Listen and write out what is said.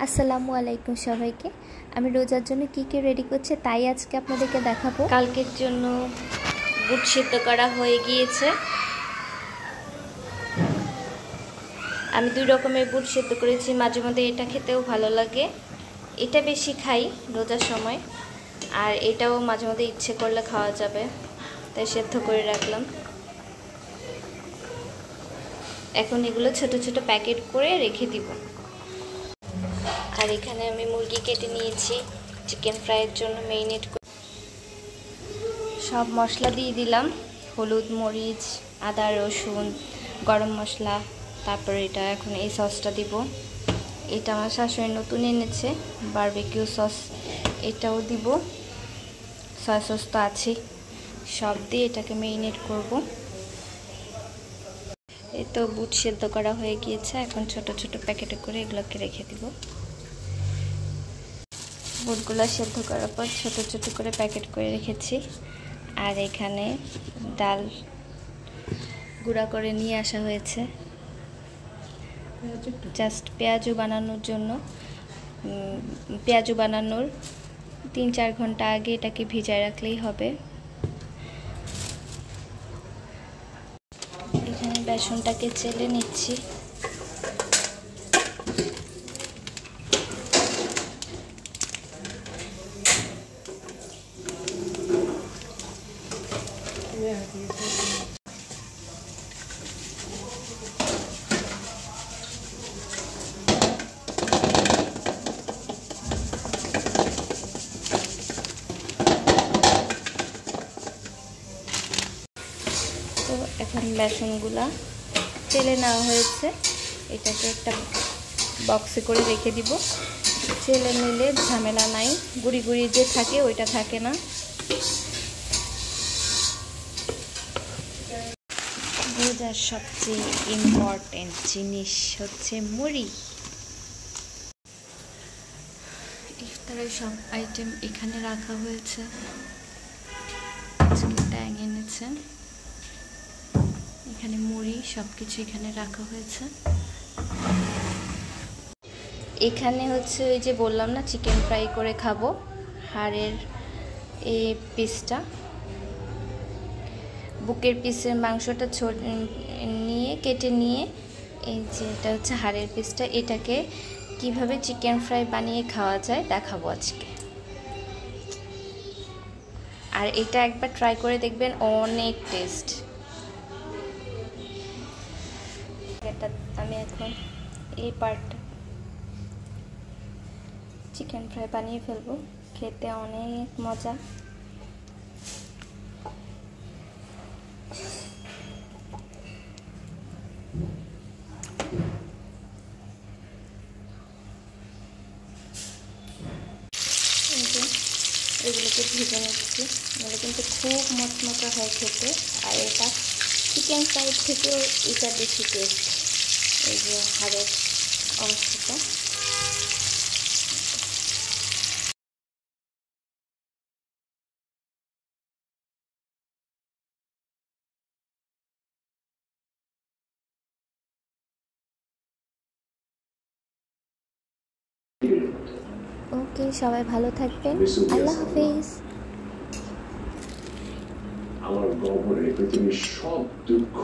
আসসালামু আলাইকুম সবাইকে। আমি রোজার জন্য কী কী রেডি করছি তাই আজকে আপনাদেরকে দেখাবো। কালকের জন্য বুট সিদ্ধ করা হয়ে গিয়েছে। আমি দুই রকমের বুট সিদ্ধ করেছি, মাঝে মধ্যে এটা খেতেও ভালো লাগে, এটা বেশি খাই রোজার সময়, আর এটাও মাঝে মধ্যে ইচ্ছে করলে খাওয়া যাবে, তাই সিদ্ধ করে রাখলাম। এখন এগুলো ছোট ছোট প্যাকেট করে রেখে দিব। আর এখানে আমি মুরগি কেটে নিয়েছি চিকেন ফ্রাইয়ের জন্য ম্যারিনেট করে। সব মশলা দিয়ে দিলাম, হলুদ, মরিচ, আদা, রসুন, গরম মশলা। তারপরে এটা এখন এই সসটা দিব। এটা আমার শাশুড়ি নতুন এনেছে, বারবিকিউ সস, এটাও দিব। সয়া সস তো আছে, সব দিয়ে এটাকে ম্যারিনেট করব। এই তো বুট সেদ্ধ করা হয়ে গিয়েছে, এখন ছোট ছোট প্যাকেটে করে এগুলোকে রেখে দিব। বুটগুলো সেদ্ধ করার পর ছোট ছোট করে প্যাকেট করে রেখেছি। আর এখানে ডাল গুঁড়া করে নিয়ে আসা হয়েছে, জাস্ট পেঁয়াজু বানানোর জন্য। পেঁয়াজু বানানোর 3-4 ঘন্টা আগে এটাকে ভিজায় রাখলেই হবে। এখানে বেসনটাকে চেলে নিচ্ছি। তো এখন বেসনগুলা চেলে নেওয়া হয়েছে, এটাকে একটা বক্সে করে রেখে দিব। চেলে নিলে ঝামেলা নাই, গুঁড়ি গুঁড়ি যে থাকে ওইটা থাকে না। রোজার সবচেয়ে ইম্পর্টেন্ট জিনিস হচ্ছে মুড়ি। ইফতারের সব আইটেম এখানে রাখা হয়েছে। ট্যাং এনেছে, এখানে মুড়ি, সব কিছু এখানে রাখা হয়েছে। এখানে হচ্ছে ওই যে বললাম না চিকেন ফ্রাই করে খাবো, হাড়ের এই পিসটা, বুকের পিসের মাংসটা নিয়ে কেটে নিয়ে, এই যে এটা হচ্ছে হাড়ের পিসটা, এটাকে কিভাবে চিকেন ফ্রাই বানিয়ে খাওয়া যায় দেখাবো আজকে। আর এটা একবার ট্রাই করে দেখবেন, অনেক টেস্ট। আমি এখন এই পার্টটা চিকেন ফ্রাই বানিয়ে ফেলবো, খেতে অনেক মজা। এগুলোকে ভেজে নিচ্ছি, এগুলো কিন্তু খুব মচমচা হয় খেতে। আর এটা চিকেন ফ্রাই থেকেও এটা বেশি টেস্ট, এই যে হাড়ের অংশটা। ওকে, সবাই ভালো থাকবেন, আল্লাহ হাফেজ। আমার গহরে পৃথিবীর সব দুঃখ